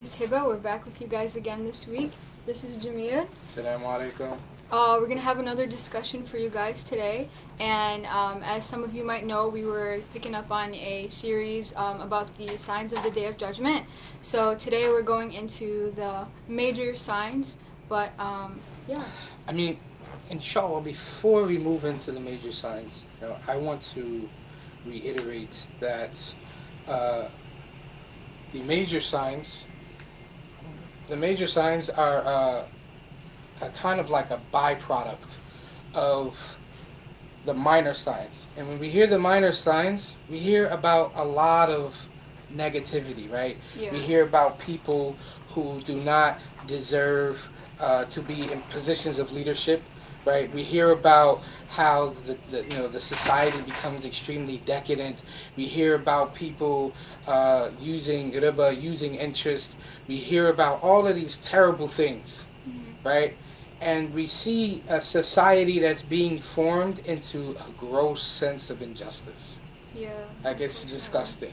This is Heba. We're back with you guys again this week. This is Jameel. Assalamu alaikum. We're going to have another discussion for you guys today. And as some of you might know, we were picking up on a series about the signs of the Day of Judgment. So today we're going into the major signs. But yeah. I mean, inshallah, before we move into the major signs, I want to reiterate that the major signs are kind of like a byproduct of the minor signs. And when we hear the minor signs, we hear about a lot of negativity, right? Yeah. We hear about people who do not deserve to be in positions of leadership, right? We hear about how the society becomes extremely decadent. We hear about people using riba, using interest. We hear about all of these terrible things, right? And we see a society that's being formed into a gross sense of injustice. Yeah. Like, it's disgusting,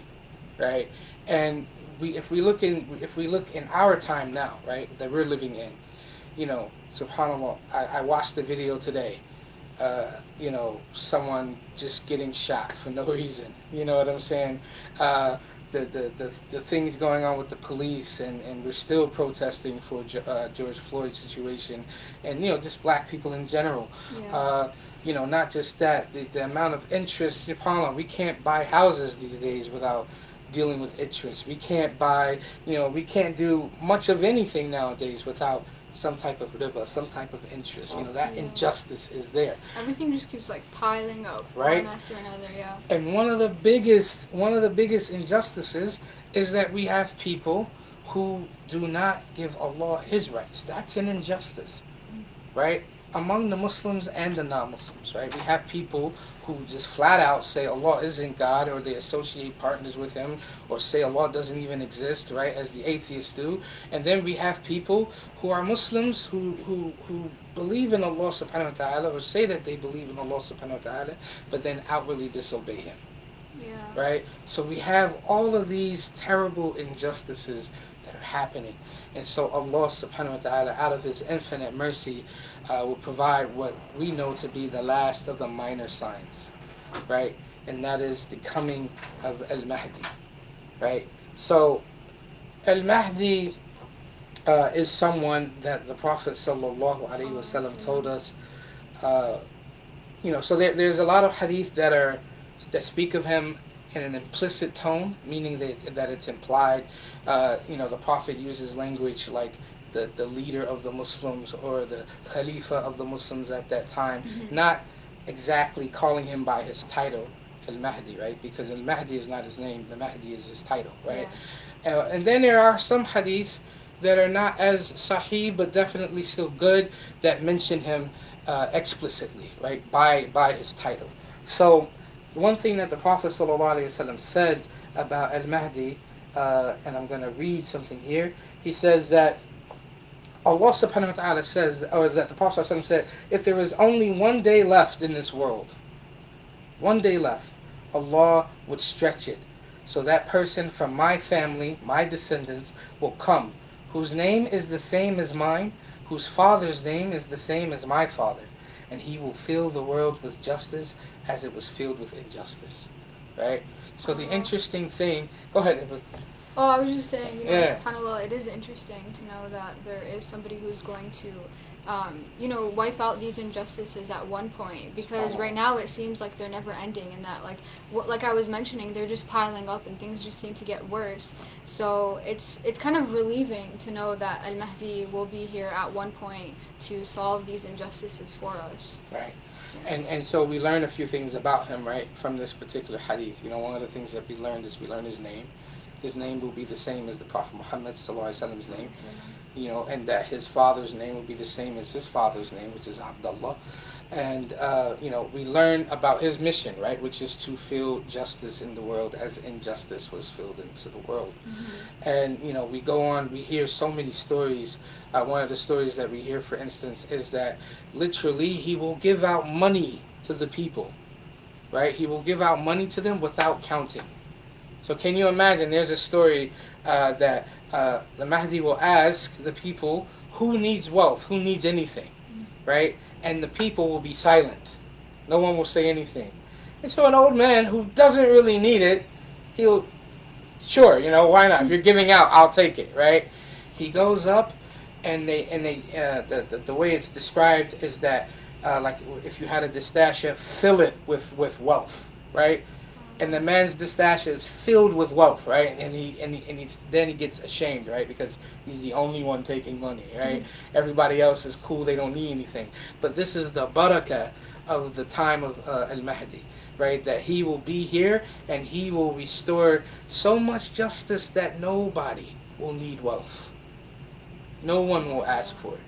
right? And if we look in our time now, right, that we're living in, subhanAllah, I watched the video today. Someone just getting shot for no reason. You know what I'm saying? The things going on with the police, and we're still protesting for George Floyd's situation, and just black people in general. Yeah. Not just that, the amount of interest. SubhanAllah, we can't buy houses these days without dealing with interest. We can't buy, we can't do much of anything nowadays without some type of riba, some type of interest. That injustice is there. Everything just keeps piling up, right? One after another, yeah. And one of the biggest injustices is that we have people who do not give Allah His rights. That's an injustice, right? Among the Muslims and the non-Muslims, right? We have people who just flat out say Allah isn't God, or they associate partners with Him, or say Allah doesn't even exist, right, as the atheists do. And then we have people who are Muslims who believe in Allah subhanahu wa ta'ala, or say that they believe in Allah subhanahu wa ta'ala, but then outwardly disobey Him. Yeah. Right? So we have all of these terrible injustices that are happening. And so Allah subhanahu wa ta'ala, out of His infinite mercy, will provide what we know to be the last of the minor signs, right? And that is the coming of Al-Mahdi, right? So Al-Mahdi is someone that the Prophet sallallahu alaihi wasallam told us. So there's a lot of hadith that speak of him in an implicit tone, meaning that it's implied. The Prophet uses language like the leader of the Muslims, or the Khalifa of the Muslims at that time, not exactly calling him by his title, Al-Mahdi, right? Because Al-Mahdi is not his name, the Mahdi is his title, right? Yeah. And then there are some hadith that are not as sahih, but definitely still good, that mention him explicitly, right, by his title. So one thing that the Prophet ﷺ said about Al-Mahdi, and I'm going to read something here. He says that Allah subhanahu wa ta'ala says, or that the Prophet ﷺ said, if there is only one day left in this world, one day left, Allah would stretch it, so that person from my family, my descendants, will come, whose name is the same as mine, whose father's name is the same as my father, and he will fill the world with justice as it was filled with injustice. Right? So the interesting thing... Go ahead. Oh, I was just saying, subhanAllah, it is interesting to know that there is somebody who's going to, wipe out these injustices at one point. Because right now it seems like they're never ending, and that, like I was mentioning, they're just piling up and things just seem to get worse. So it's kind of relieving to know that Al-Mahdi will be here at one point to solve these injustices for us. Right. And so we learn a few things about him, right, from this particular hadith. One of the things that we learned is we learn his name. His name will be the same as the Prophet Muhammad ﷺ's name, and that his father's name will be the same as his father's name, which is Abdullah. And, we learn about his mission, right, which is to fill justice in the world as injustice was filled into the world. And, we go on, we hear so many stories. One of the stories that we hear, for instance, is that literally he will give out money to the people, right? He will give out money to them without counting. So can you imagine, there's a story that the Mahdi will ask the people, who needs wealth, who needs anything, right? And the people will be silent. No one will say anything. And so an old man who doesn't really need it, he'll, sure, why not? If you're giving out, I'll take it, right? He goes up, and the way it's described is that, like if you had a distachia, fill it with wealth, right? And the man's distachia is filled with wealth, right? And then he gets ashamed, right? Because he's the only one taking money, right? Everybody else is cool; they don't need anything. But this is the barakah of the time of Al-Mahdi, right? That he will be here and he will restore so much justice that nobody will need wealth. No one will ask for it,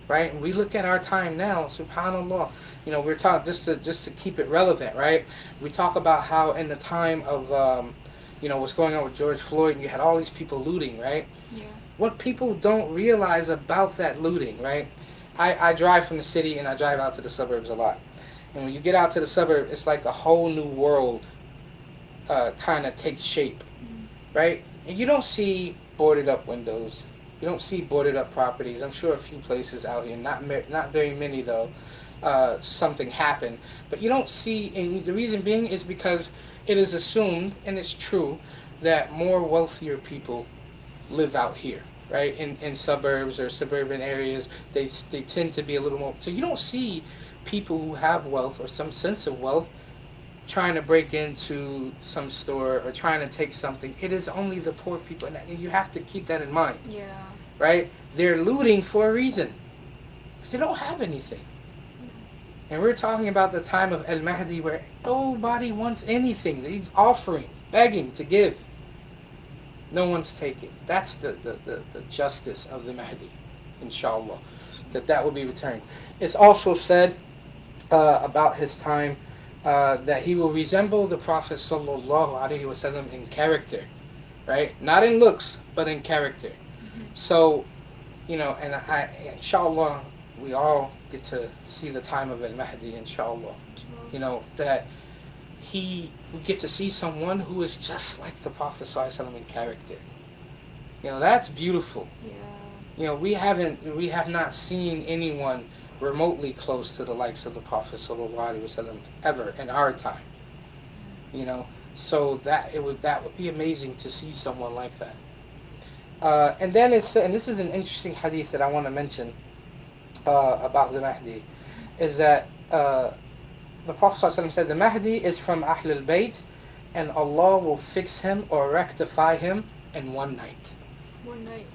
right? And we look at our time now, subhanallah. We're talking just to keep it relevant, right? We talk about how in the time of what's going on with George Floyd, and you had all these people looting, right? Yeah. What people don't realize about that looting, right? I drive from the city and I drive out to the suburbs a lot. And when you get out to the suburb, it's like a whole new world kind of takes shape, right? And you don't see boarded up windows. You don't see boarded up properties. I'm sure a few places out here, not very many though, something happened. But you don't see, and the reason being is because it is assumed, and it's true, that more wealthier people live out here, right? In suburbs or suburban areas, they tend to be a little more. So you don't see people who have wealth or some sense of wealth trying to break into some store or trying to take something. It is only the poor people, and you have to keep that in mind. Yeah. Right? They're looting for a reason, because they don't have anything. And we're talking about the time of Al-Mahdi where nobody wants anything. He's offering, begging to give. No one's taking. That's the justice of the Mahdi, inshallah, that will be returned. It's also said about his time that he will resemble the Prophet sallallahu alaihi wasallam in character, right? Not in looks, but in character. So, and inshallah, we all get to see the time of Al-Mahdi, inshallah. That we get to see someone who is just like the Prophet sallallahu alaihi wasallam in character. That's beautiful. Yeah. We have not seen anyone remotely close to the likes of the Prophet sallallahu alaihi wasallam ever in our time. So that would be amazing to see someone like that. And then and this is an interesting hadith that I want to mention about the Mahdi, is that the Prophet ﷺ said the Mahdi is from Ahl al-Bayt, and Allah will fix him or rectify him in one night. One night.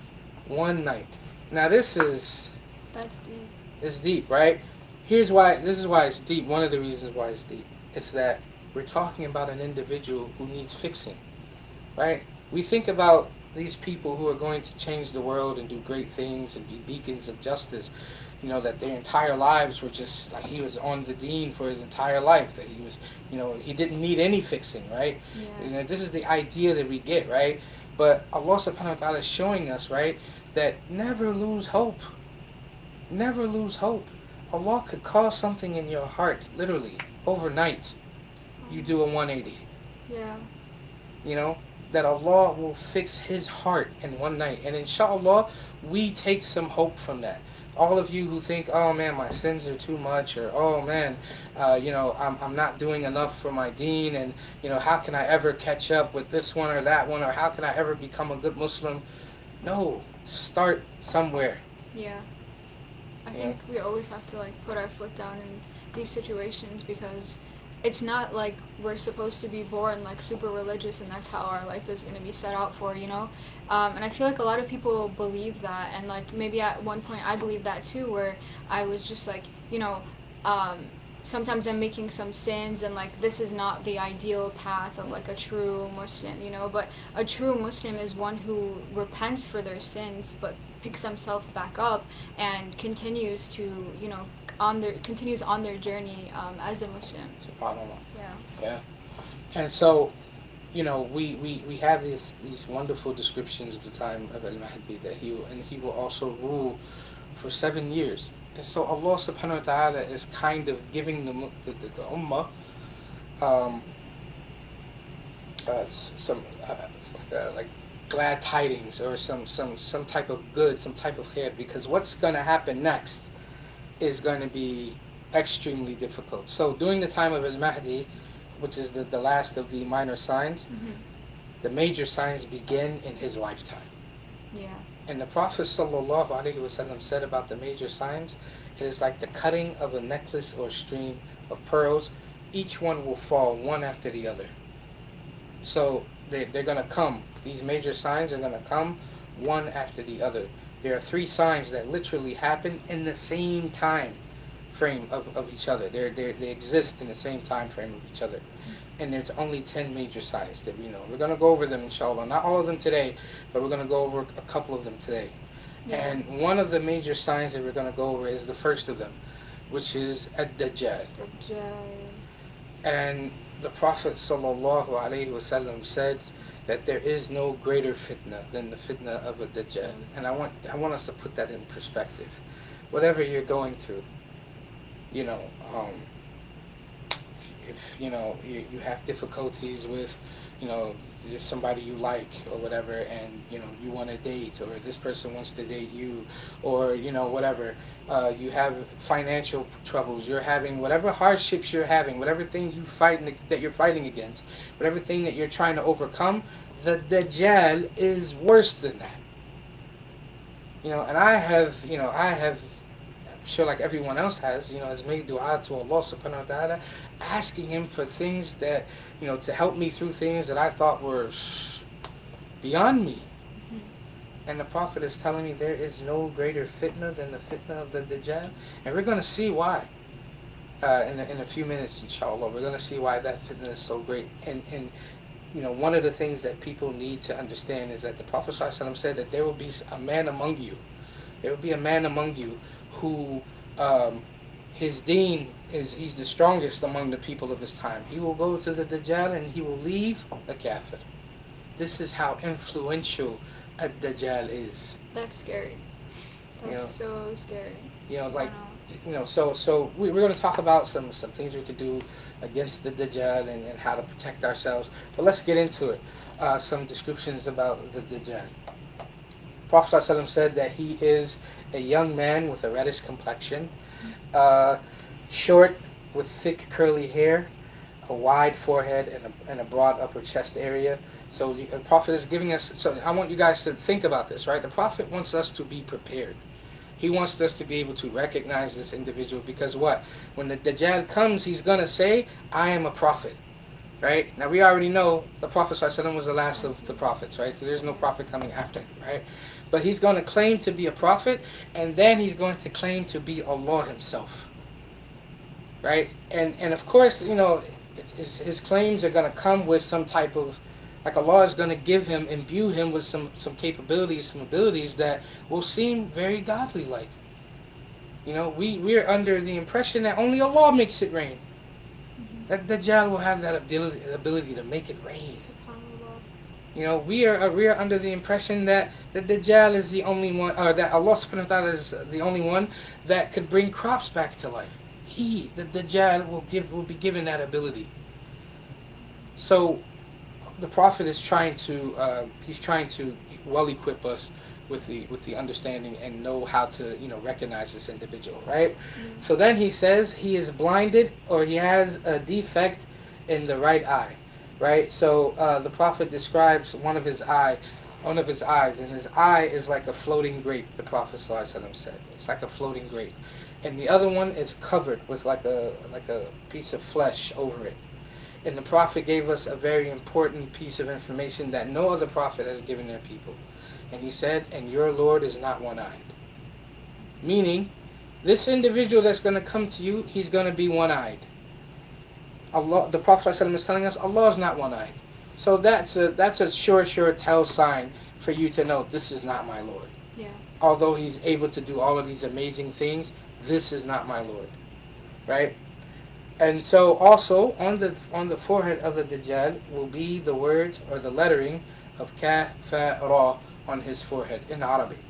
One night. Now that's deep. It's deep, right? This is why it's deep. One of the reasons why it's deep is that we're talking about an individual who needs fixing, right? We think about these people who are going to change the world and do great things and be beacons of justice, that their entire lives were just like he was on the deen for his entire life, that he was, he didn't need any fixing, right? Yeah. This is the idea that we get, right? But Allah subhanahu wa ta'ala is showing us, right, that never lose hope. Never lose hope. Allah could cause something in your heart, literally, overnight. You do a 180. Yeah. That Allah will fix his heart in one night. And inshallah, we take some hope from that. All of you who think, oh man, my sins are too much, or oh man, I'm not doing enough for my deen, and how can I ever catch up with this one or that one, or how can I ever become a good Muslim? No, start somewhere. Yeah. I think we always have to put our foot down in these situations, because it's not like we're supposed to be born super religious and that's how our life is going to be set out for, and I feel like a lot of people believe that, and maybe at one point I believed that too, where I was just sometimes I'm making some sins, and this is not the ideal path of a true Muslim, but a true Muslim is one who repents for their sins but picks himself back up and continues to continues on their journey as a Muslim. SubhanAllah. Yeah. And so, we have these wonderful descriptions of the time of Al-Mahdi, that he will also rule for 7 years. And so Allah subhanahu wa ta'ala is kind of giving the ummah some glad tidings or some type of good, some type of khair, because what's going to happen next is going to be extremely difficult. So during the time of al-Mahdi, which is the last of the minor signs, the major signs begin in his lifetime. Yeah. And the Prophet ﷺ said about the major signs, it is like the cutting of a necklace or stream of pearls. Each one will fall one after the other. So they're going to come. These major signs are going to come one after the other. There are 3 signs that literally happen in the same time frame of each other. They exist in the same time frame of each other. And there's only 10 major signs that we know. We're going to go over them, inshallah. Not all of them today, but we're going to go over a couple of them today. Yeah. And one of the major signs that we're going to go over is the first of them, which is ad-Dajjal. And the Prophet ﷺ said that there is no greater fitna than the fitna of a Dajjal. And I want us to put that in perspective. Whatever you're going through, if you have difficulties with somebody you like or whatever, and you want to date, or this person wants to date you, or whatever, you have financial troubles, you're having whatever hardships you're having, whatever thing that you're fighting against, whatever thing that you're trying to overcome, the Dajjal is worse than that. And I have I'm sure like everyone else has made dua to Allah subhanahu wa ta'ala, asking him for things that, to help me through things that I thought were beyond me. And the Prophet is telling me there is no greater fitna than the fitna of the Dajjal. And we're going to see why. In a few minutes, inshallah, we're going to see why that fitna is so great. And one of the things that people need to understand is that the Prophet ﷺ said that there will be a man among you. There will be a man among you who his deen he's the strongest among the people of his time. He will go to the Dajjal and he will leave a kafir. This is how influential a Dajjal is. That's scary. That's so scary. So we're going to talk about some things we could do against the Dajjal and how to protect ourselves. But let's get into it. Some descriptions about the Dajjal. Prophet ﷺ said that he is a young man with a reddish complexion, short with thick curly hair, a wide forehead, and a broad upper chest area. So the Prophet is giving us, so I want you guys to think about this, right? The Prophet wants us to be prepared. He wants us to be able to recognize this individual, because what? When the Dajjal comes, he's going to say, I am a prophet, right? Now we already know the Prophet ﷺ was the last of the prophets, right? So there's no prophet coming after him, right? But he's going to claim to be a prophet, and then he's going to claim to be Allah himself, right? And of course, his claims are going to come with some type of, like Allah is going to give him, imbue him with some capabilities, some abilities that will seem very godly-like. We're under the impression that only Allah makes it rain. That Dajjal will have that ability to make it rain. We are under the impression that the Dajjal is the only one, or that Allah subhanahu wa ta'ala is the only one that could bring crops back to life. The Dajjal will be given that ability. So the Prophet is trying to well equip us with the understanding and know how to recognize this individual, right? So then he says he is blinded, or he has a defect in the right eye. Right, so the Prophet describes one of his eyes, and his eye is like a floating grape. The Prophet ﷺ said it's like a floating grape, and the other one is covered with like a piece of flesh over it. And the Prophet gave us a very important piece of information that no other prophet has given their people, and he said, "And your Lord is not one-eyed," meaning this individual that's going to come to you, he's going to be one-eyed. Allah, the Prophet ﷺ is telling us Allah is not one-eyed. So that's a sure tell sign for you to know this is not my Lord. Yeah. Although he's able to do all of these amazing things, this is not my Lord. Right? And so also on the forehead of the Dajjal will be the words or the lettering of Kaf, Fa, Ra on his forehead in Arabic.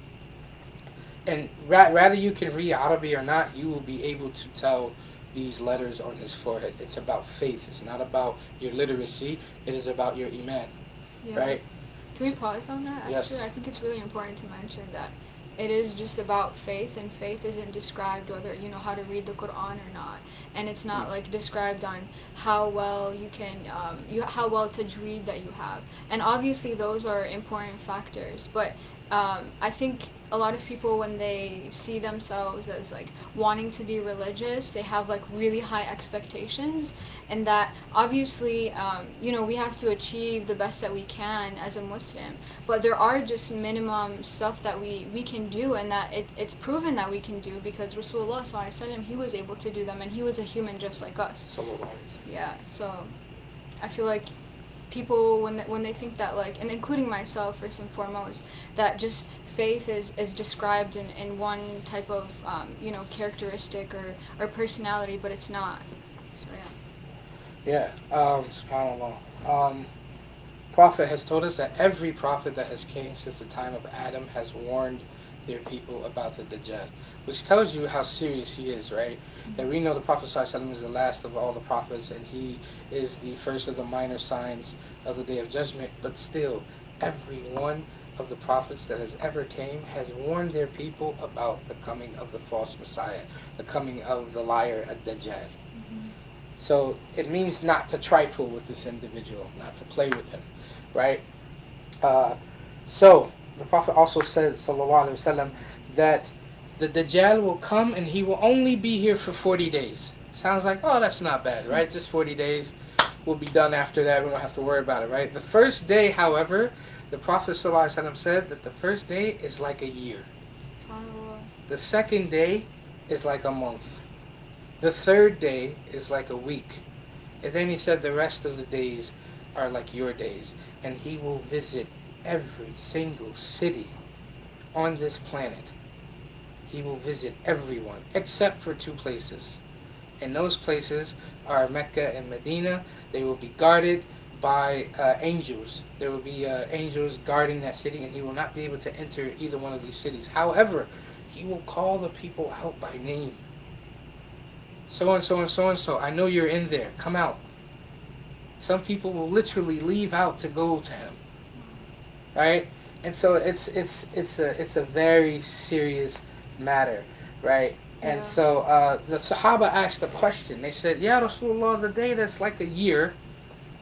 And rather you can read Arabic or not, you will be able to tell these letters on his forehead. It's about faith. It's not about your literacy. It is about your iman, right? Can we pause on that? Actually, Yes. I think it's really important to mention that it is just about faith, and faith isn't described whether you know how to read the Quran or not, and it's not like described on how well you can, how well tajweed that you have, and obviously those are important factors. But I think a lot of people, when they see themselves as like wanting to be religious, they have like really high expectations, and that obviously you know, we have to achieve the best that we can as a Muslim, but there are just minimum stuff that we can do, and that it's proven that we can do, because Rasulullah sallallahu alaihi wasallam, he was able to do them, and he was a human just like us. Yeah, so I feel like people, when they think that, like, and including myself first and foremost, that just faith is described in one type of you know, characteristic or personality, but it's not. So Yeah. SubhanAllah. Prophet has told us that every prophet that has came since the time of Adam has warned their people about the Dajjal, which tells you how serious he is, right? That we know the Prophet ﷺ is the last of all the prophets, and he is the first of the minor signs of the Day of Judgment, but still, every one of the prophets that has ever came has warned their people about the coming of the false Messiah, the coming of the liar, Ad-Dajjal. So it means not to trifle with this individual, not to play with him, right? So the Prophet also said, sallallahu alaihi wasallam, that the Dajjal will come and he will only be here for 40 days. Sounds like, oh, that's not bad, right? Just 40 days. We'll be done after that. We don't have to worry about it, right? The first day, however, the Prophet sallallahu alaihi wasallam said that the first day is like a year. The second day is like a month. The third day is like a week. And then he said the rest of the days are like your days. And he will visit every single city on this planet. He will visit everyone except for two places. And those places are Mecca and Medina. They will be guarded by angels. There will be angels guarding that city, and he will not be able to enter either one of these cities. However, he will call the people out by name. So and so and so and so, I know you're in there. Come out. Some people will literally leave out to go to him, right? And so it's a very serious matter, right? And so the Sahaba asked the question. They said, "Ya Rasulullah, the day that's like a year,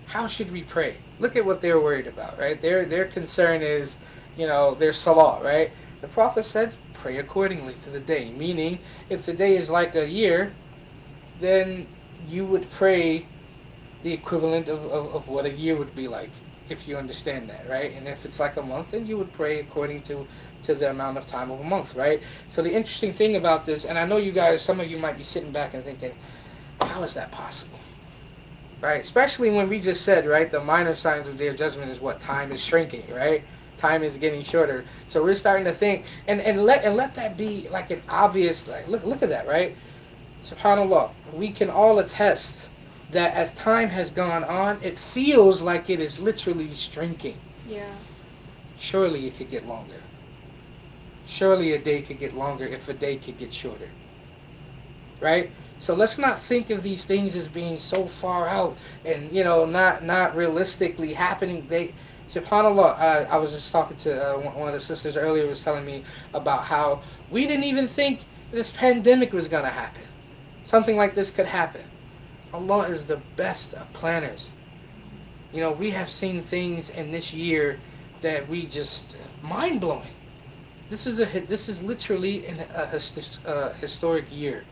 how should we pray?" Look at what they're worried about, right? Their concern is, you know, their salah, right? The Prophet said, pray accordingly to the day. Meaning, if the day is like a year, then you would pray the equivalent of what a year would be like, if you understand that, right? And if it's like a month, then you would pray according to the amount of time of a month, right? So the interesting thing about this, and I know you guys, some of you might be sitting back and thinking, how is that possible? Right? Especially when we just said, right, the minor signs of their judgment is what? Time is shrinking, right? Time is getting shorter. So we're starting to think, and let that be like an obvious, like, look at that, right? SubhanAllah, we can all attest that as time has gone on, it feels like it is literally shrinking. Yeah. Surely it could get longer. Surely a day could get longer if a day could get shorter. Right? So let's not think of these things as being so far out and, you know, not realistically happening. SubhanAllah, I was just talking to one of the sisters earlier, was telling me about how we didn't even think this pandemic was going to happen. Something like this could happen. Allah is the best of planners. You know, we have seen things in this year that we just mind-blowing. This is literally a historic year.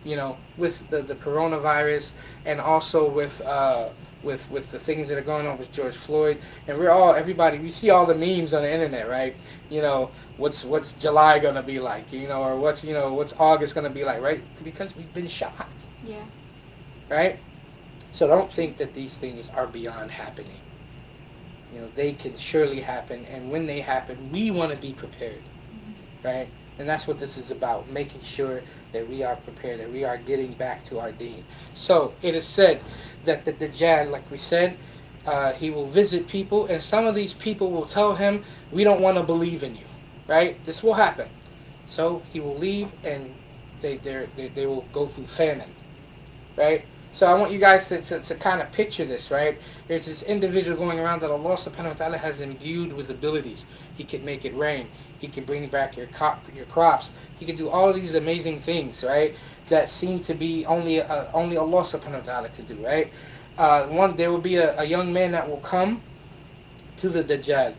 You know, with the coronavirus, and also with the things that are going on with George Floyd, and everybody, we see all the memes on the internet, right? You know, what's July gonna be like? You know, or what's August gonna be like, right? Because we've been shocked. Yeah. Right? So don't think that these things are beyond happening. You know, they can surely happen, and when they happen, we want to be prepared, right? And that's what this is about, making sure that we are prepared, that we are getting back to our deen. So it is said that the Dajjal, like we said, he will visit people, and some of these people will tell him, we don't want to believe in you, right? This will happen. So he will leave, and they will go through famine, right? So I want you guys to kind of picture this, right? There's this individual going around that Allah subhanahu wa ta'ala has imbued with abilities. He could make it rain. He could bring back your crops. He could do all of these amazing things, right? That seem to be only Allah subhanahu wa ta'ala could do, right? There will be a young man that will come to the Dajjal.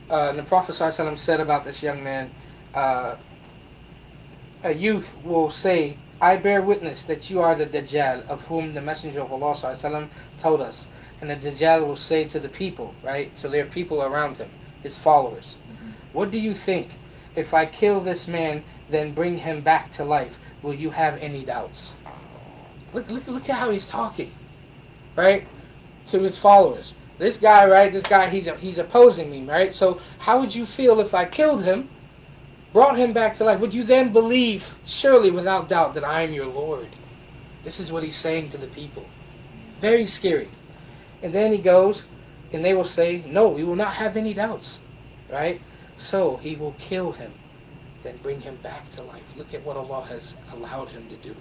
And the Prophet ﷺ said about this young man, a youth will say, I bear witness that you are the Dajjal, of whom the Messenger of Allah ﷺ told us. And the Dajjal will say to the people, right? So there are people around him, his followers. What do you think? If I kill this man, then bring him back to life, will you have any doubts? Look at how he's talking, right? To his followers. This guy, right? He's opposing me, right? So how would you feel if I killed him, brought him back to life? Would you then believe, surely without doubt, that I am your Lord? This is what he's saying to the people. Very scary. And then he goes, and they will say, no, we will not have any doubts, right? So he will kill him, then bring him back to life. Look at what Allah has allowed him to do.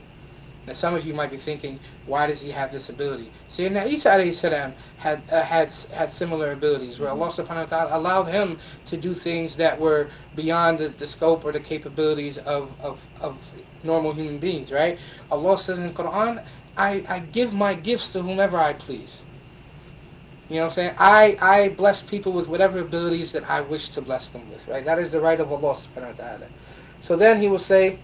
Now some of you might be thinking, why does he have this ability? See, now Isa alayhi salam had similar abilities, where Allah subhanahu wa ta'ala allowed him to do things that were beyond the scope or the capabilities of normal human beings, right? Allah says in the Quran, I give my gifts to whomever I please. You know what I'm saying? I bless people with whatever abilities that I wish to bless them with, right? That is the right of Allah subhanahu wa ta'ala. So then he will say,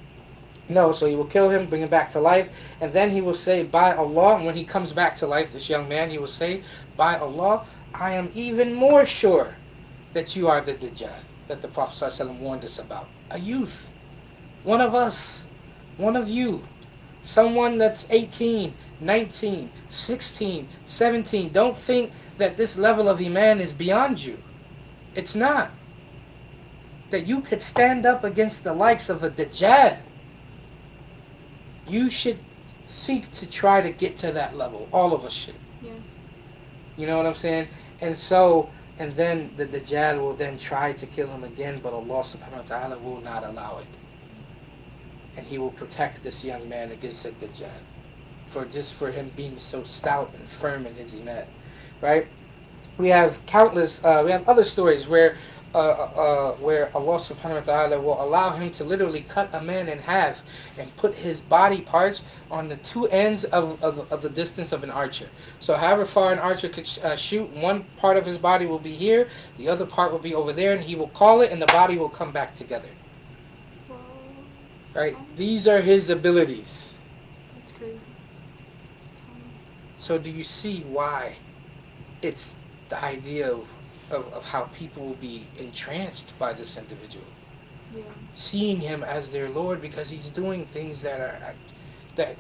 no, so he will kill him, bring him back to life, and then he will say, by Allah, and when he comes back to life, this young man, he will say, by Allah, I am even more sure that you are the Dajjal, that the Prophet ﷺ warned us about. A youth, one of us, one of you, someone that's 18, 19, 16, 17. Don't think that this level of Iman is beyond you. It's not. That you could stand up against the likes of a Dajjal. You should seek to try to get to that level. All of us should. Yeah. You know what I'm saying? And then the Dajjal will then try to kill him again, but Allah subhanahu wa ta'ala will not allow it. And he will protect this young man against the Dajjal. For him being so stout and firm in his iman. Right? We have we have other stories where Allah subhanahu wa ta'ala will allow him to literally cut a man in half and put his body parts on the two ends of the distance of an archer. So however far an archer could shoot, one part of his body will be here, the other part will be over there, and he will call it, and the body will come back together. Right? These are his abilities. That's crazy. So do you see why it's the idea of how people will be entranced by this individual? Yeah. Seeing him as their Lord, because he's doing things that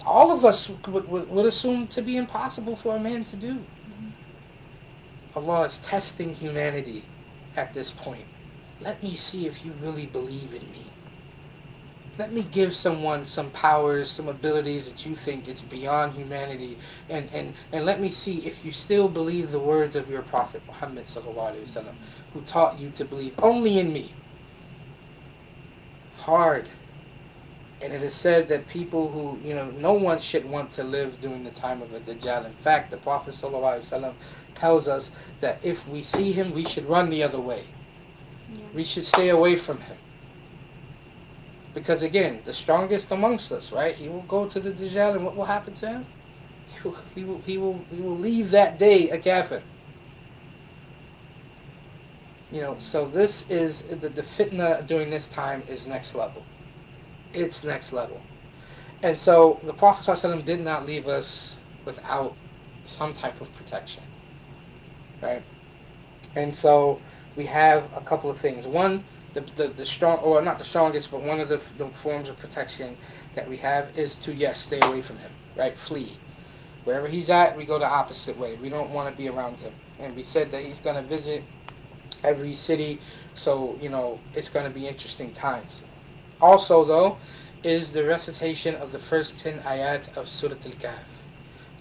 all of us would assume to be impossible for a man to do. Mm-hmm. Allah is testing humanity at this point. Let me see if you really believe in me. Let me give someone some powers, some abilities that you think it's beyond humanity, and let me see if you still believe the words of your Prophet Muhammad sallallahu alaihi wasallam, who taught you to believe only in me. Hard. And it is said that people who, no one should want to live during the time of a Dajjal. In fact, the Prophet sallallahu alaihi wasallam tells us that if we see him, we should run the other way. Yeah. We should stay away from him. Because again, the strongest amongst us, right? He will go to the Dajjal, and what will happen to him? He will leave that day a kafir. So this is the fitna during this time is next level. It's next level. And so the Prophet ﷺ did not leave us without some type of protection, right? And so we have a couple of things. One, the strong, or not the strongest, but one of the forms of protection that we have is to, stay away from him, right? Flee. Wherever he's at, we go the opposite way. We don't want to be around him. And we said that he's going to visit every city, so, it's going to be interesting times. Also, though, is the recitation of the first 10 ayat of Surah Al-Kahf.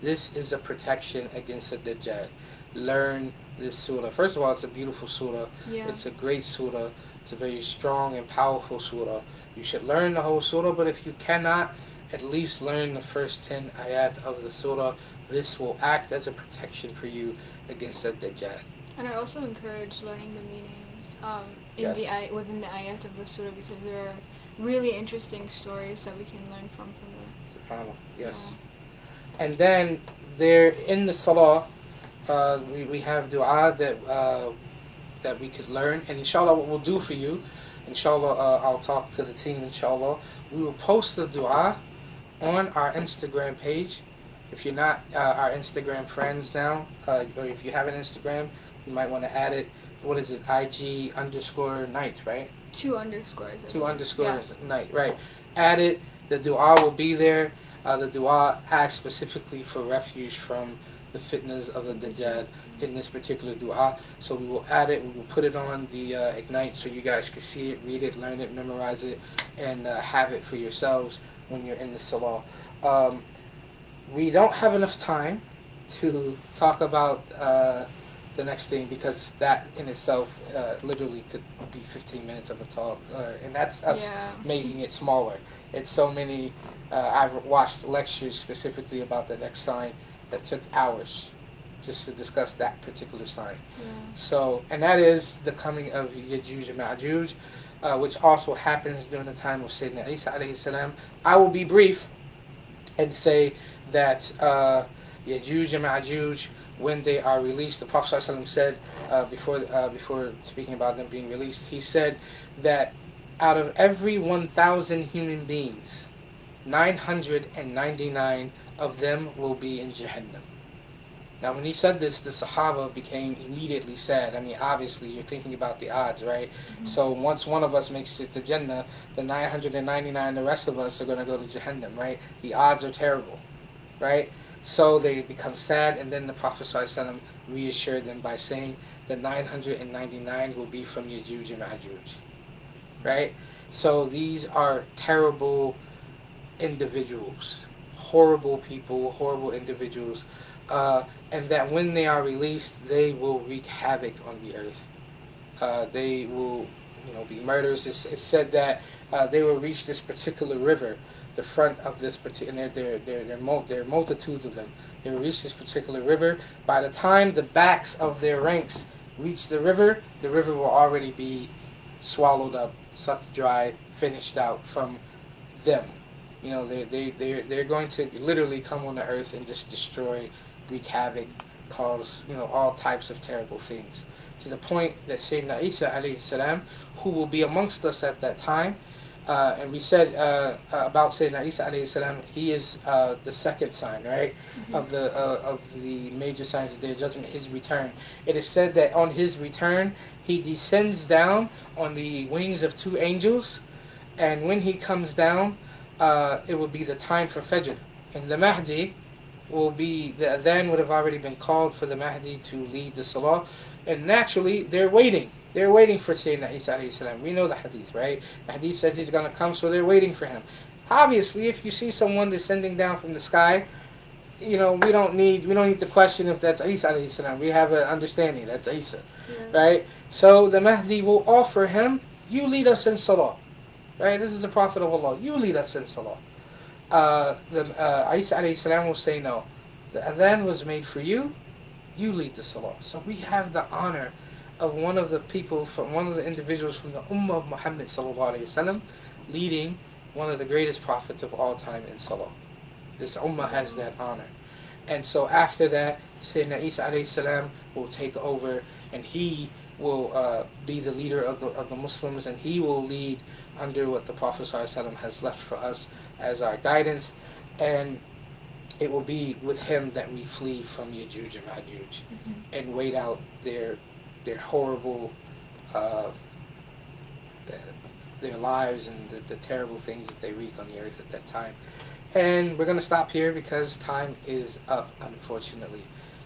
This is a protection against the Dajjal. Learn this surah. First of all, it's a beautiful surah. Yeah. It's a great surah. It's a very strong and powerful surah. You should learn the whole surah, but if you cannot at least learn the first 10 ayat of the surah. This will act as a protection for you against the Dajjal. And I also encourage learning the meanings Yes. within the ayat of the surah, because there are really interesting stories that we can learn from there. SubhanAllah. Yes. And then there in the salah, we have dua that we could learn. And inshallah, what we'll do for you, inshallah, I'll talk to the team, inshallah. We will post the dua on our Instagram page. If you're not our Instagram friends now, or if you have an Instagram, you might want to add it. What is it? IG_night, right? 2 underscores. 2 underscores night, right? Add it. The dua will be there. The dua asks specifically for refuge from the fitnas of the Dajjal in this particular dua. So we will add it. We will put it on the Ignite so you guys can see it, read it, learn it, memorize it, and have it for yourselves when you're in the salah. We don't have enough time to talk about the next thing, because that in itself literally could be 15 minutes of a talk, and that's us making it smaller. It's so many. I've watched lectures specifically about the next sign that took hours just to discuss that particular sign. So, and that is the coming of Yajuj and Ma'juj, which also happens during the time of Sayyidina Isa alayhi salam. I will be brief and say that Yajuj and Ma'juj, when they are released, the Prophet ﷺ said before speaking about them being released, he said that out of every 1,000 human beings, 999 of them will be in Jahannam. Now, when he said this, the Sahaba became immediately sad. I mean, obviously, you're thinking about the odds, right? Mm-hmm. So once one of us makes it to Jannah, the 999, the rest of us are going to go to Jahannam, right? The odds are terrible, right? So they become sad, and then the Prophet ﷺ reassured them by saying that 999 will be from Yajuj and Ma'juj, right? So these are terrible individuals, horrible people, horrible individuals, and that when they are released, they will wreak havoc on the earth. They will, be murderers. It's said that they will reach this particular river, the front of this particular. There are multitudes of them. They will reach this particular river. By the time the backs of their ranks reach the river will already be swallowed up, sucked dry, finished out from them. They're going to literally come on the earth and just destroy, wreak havoc, cause all types of terrible things, to the point that Sayyidina Isa alayhi salam, who will be amongst us at that time, and we said about Sayyidina Isa alayhi salam, he is the second sign, right, of the major signs of their judgment, his return. It is said that on his return, he descends down on the wings of 2 angels, and when he comes down, it will be the time for Fajr, and the Mahdi will be, the adhan would have already been called for the Mahdi to lead the Salah, and naturally they're waiting for Sayyidina Isa alayhi salam. We know the hadith, right? The hadith says he's going to come, so they're waiting for him. Obviously, if you see someone descending down from the sky, we don't need to question if that's Isa alayhi salam. We have an understanding that's Isa, right? So the Mahdi will offer him, you lead us in Salah. Right, this is the Prophet of Allah. You lead us in Salah. Isa alayhi salam will say, no, the adhan was made for you. You lead the Salah. So we have the honor of one of the individuals from the Ummah of Muhammad sallallahu alayhi wasallam leading one of the greatest prophets of all time in Salah. This Ummah has that honor. And so after that, Sayyidina Isa alayhi salam will take over, and he will be the leader of the Muslims, and he will lead under what the Prophet ﷺ has left for us as our guidance, and it will be with him that we flee from Yajuj and Majuj and wait out their horrible their lives and the terrible things that they wreak on the earth at that time. And we're going to stop here because time is up, unfortunately.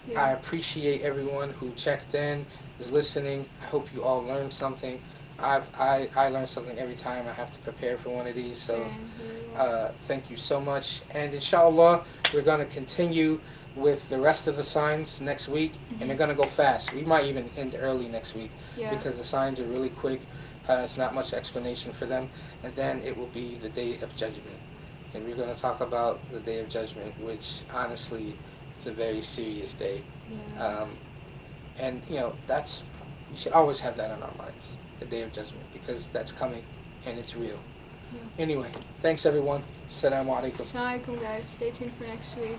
Yeah. I appreciate everyone who checked in, was listening. I hope you all learned something. I learn something every time I have to prepare for one of these, so thank you so much. And inshallah, we're going to continue with the rest of the signs next week, and they're going to go fast. We might even end early next week because the signs are really quick. It's not much explanation for them, and then it will be the day of judgment. and we're going to talk about the Day of Judgment, which honestly, it's a very serious day. Yeah. And we should always have that on our minds, the Day of Judgment, because that's coming and it's real. Yeah. Anyway, thanks everyone. Assalamu alaikum. Assalamu alaikum, guys. Stay tuned for next week.